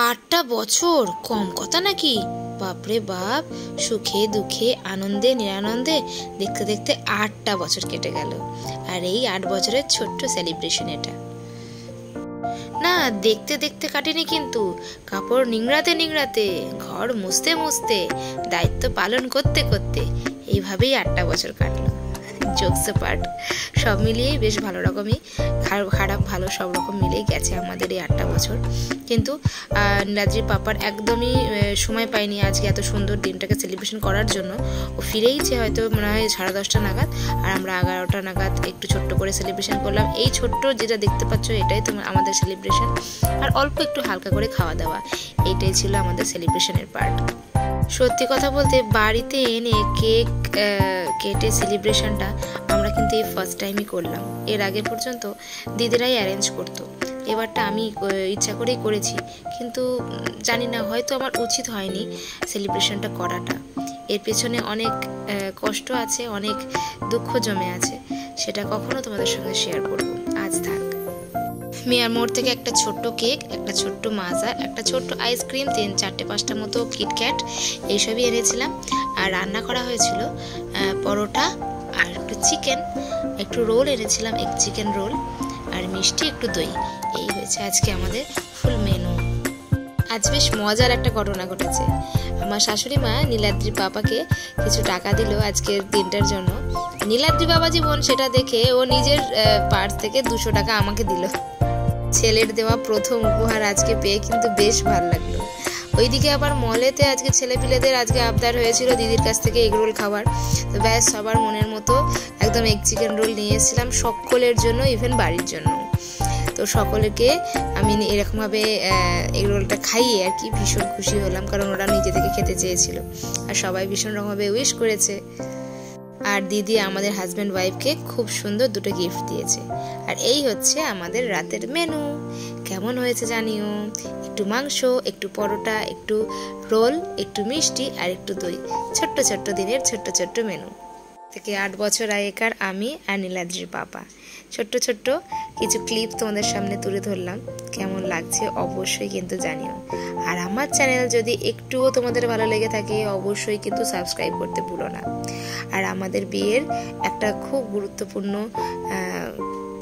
8টা বছর কম কথা নাকি? বাপরে বাপ, সুখে দুঃখে আনন্দে নিরানন্দে দেখতে দেখতে 8টা বছর কেটে গেল। আর এই 8 বছরের ছোট্ট সেলিব্রেশন এটা। না, দেখতে দেখতে কাটেনি কিন্তু, কাপড় নিংড়াতে নিংড়াতে, ঘর মুছতে মুছতে, দায়িত্ব পালন করতে করতে এইভাবেই 8টা বছর কাটলো। জোকস পার্ট, সব মিলিয়েই বেশ ভালো রকমই, খারাপ ভালো সব রকম মিলেই গেছে আমাদের এই 8টা বছর। কিন্তু নীলাদ্রির পাপার একদমই সময় পায়নি আজকে এত সুন্দর দিনটাকে সেলিব্রেশন করার জন্য। ও ফিরেইছে হয়তো মনে হয় 10:30 নাগাদ, আর আমরা 11টা নাগাদ একটু ছোট্ট করে সেলিব্রেশন করলাম। এই ছোট্ট যেটা দেখতে পাচ্ছ এটাই তো আমাদের সেলিব্রেশন, আর অল্প একটু হালকা করে খাওয়া দাওয়া, এইটাই ছিল আমাদের সেলিব্রেশনের পার্ট। সত্যি কথা বলতে বাড়িতে এনে কেক কেটে সেলিব্রেশনটা আমরা কিন্তু এই ফার্স্ট টাইমই করলাম। এর আগে পর্যন্ত দিদিরাই অ্যারেঞ্জ করতো, এবারটা আমি ইচ্ছা করেই করেছি। কিন্তু জানি না, হয়তো আমার উচিত হয়নি সেলিব্রেশনটা করাটা। এর পেছনে অনেক কষ্ট আছে, অনেক দুঃখ জমে আছে, সেটা কখনো তোমাদের সঙ্গে শেয়ার করব। আজ থাক। মেয়ার মোড় থেকে একটা ছোট্ট কেক, একটা ছোট্ট মাজা, একটা ছোট্ট আইসক্রিম, 4-5টা মতো কিটক্যাট এইসবই এনেছিলাম। আর রান্না করা হয়েছিল পরোটা আর একটু চিকেন, একটু রোল এনেছিলাম, এক চিকেন রোল, আর মিষ্টি, একটু দই। এই হয়েছে আজকে আমাদের ফুল মেনু। আজ বেশ মজার একটা ঘটনা ঘটেছে। আমার শাশুড়ি মা নীলাদ্রির পাপাকে কিছু টাকা দিল আজকের দিনটার জন্য। নীলাদ্রি বাবা জীবন সেটা দেখে ও নিজের পার্স থেকে 200 টাকা আমাকে দিল। ছেলের দেওয়া প্রথম উপহার আজকে পেয়ে কিন্তু বেশ ভালো লাগলো। ওইদিকে আবার মলেতে আজকে ছেলেপিলেদের আজকে আবদার হয়েছিল দিদির কাছ থেকে এগ রোল খাবার। তো ব্যাস সবার মনের মতো একদম এগ চিকেন রোল নিয়ে এসেছিলাম সকলের জন্য, ইভেন বাড়ির জন্য। তো সকলকে আমি এরকমভাবে এগ রোলটা খাইয়ে আর কি ভীষণ খুশি হলাম, কারণ ওরা নিজে থেকে খেতে চেয়েছিল। আর সবাই ভীষণ রকমভাবে উইশ করেছে। আর দিদি আমাদের হাজব্যান্ড ওয়াইফকে খুব সুন্দর 2টো গিফট দিয়েছে। আর এই হচ্ছে আমাদের রাতের মেনু। কেমন হয়েছে জানিও। একটু মাংস, একটু পরোটা, একটু রোল, একটু মিষ্টি আর একটু দই। ছোট্ট ছোট্ট দিনের ছোট্ট ছোট্ট মেনু থেকে 8 বছর আগেকার আমি আর নীলাদ্রির পাপা ছোট্ট ছোট্ট কিছু ক্লিপ তোমাদের সামনে তুলে ধরলাম। কেমন লাগছে অবশ্যই কিন্তু জানিও। আর আমার চ্যানেল যদি একটুও তোমাদের ভালো লেগে থাকে অবশ্যই কিন্তু সাবস্ক্রাইব করতে ভুলো না। আর আমাদের বিয়ের একটা খুব গুরুত্বপূর্ণ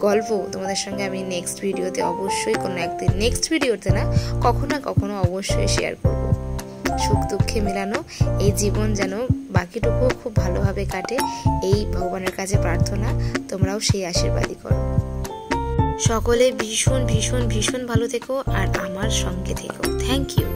গল্প তোমাদের সঙ্গে আমি নেক্সট ভিডিওতে অবশ্যই কোনো একদিন, নেক্সট ভিডিওতে না, কখনো না কখনো অবশ্যই শেয়ার করব। সুখ দুঃখে মিলানো এই জীবন যেন বাকিটুকু খুব ভালোভাবে কাটে, এই ভগবানের কাছে প্রার্থনা। তোমরাও সেই আশীর্বাদই করো। সকলে ভীষণ ভীষণ ভীষণ ভালো থেকো আর আমার সঙ্গে থেকো। Thank you.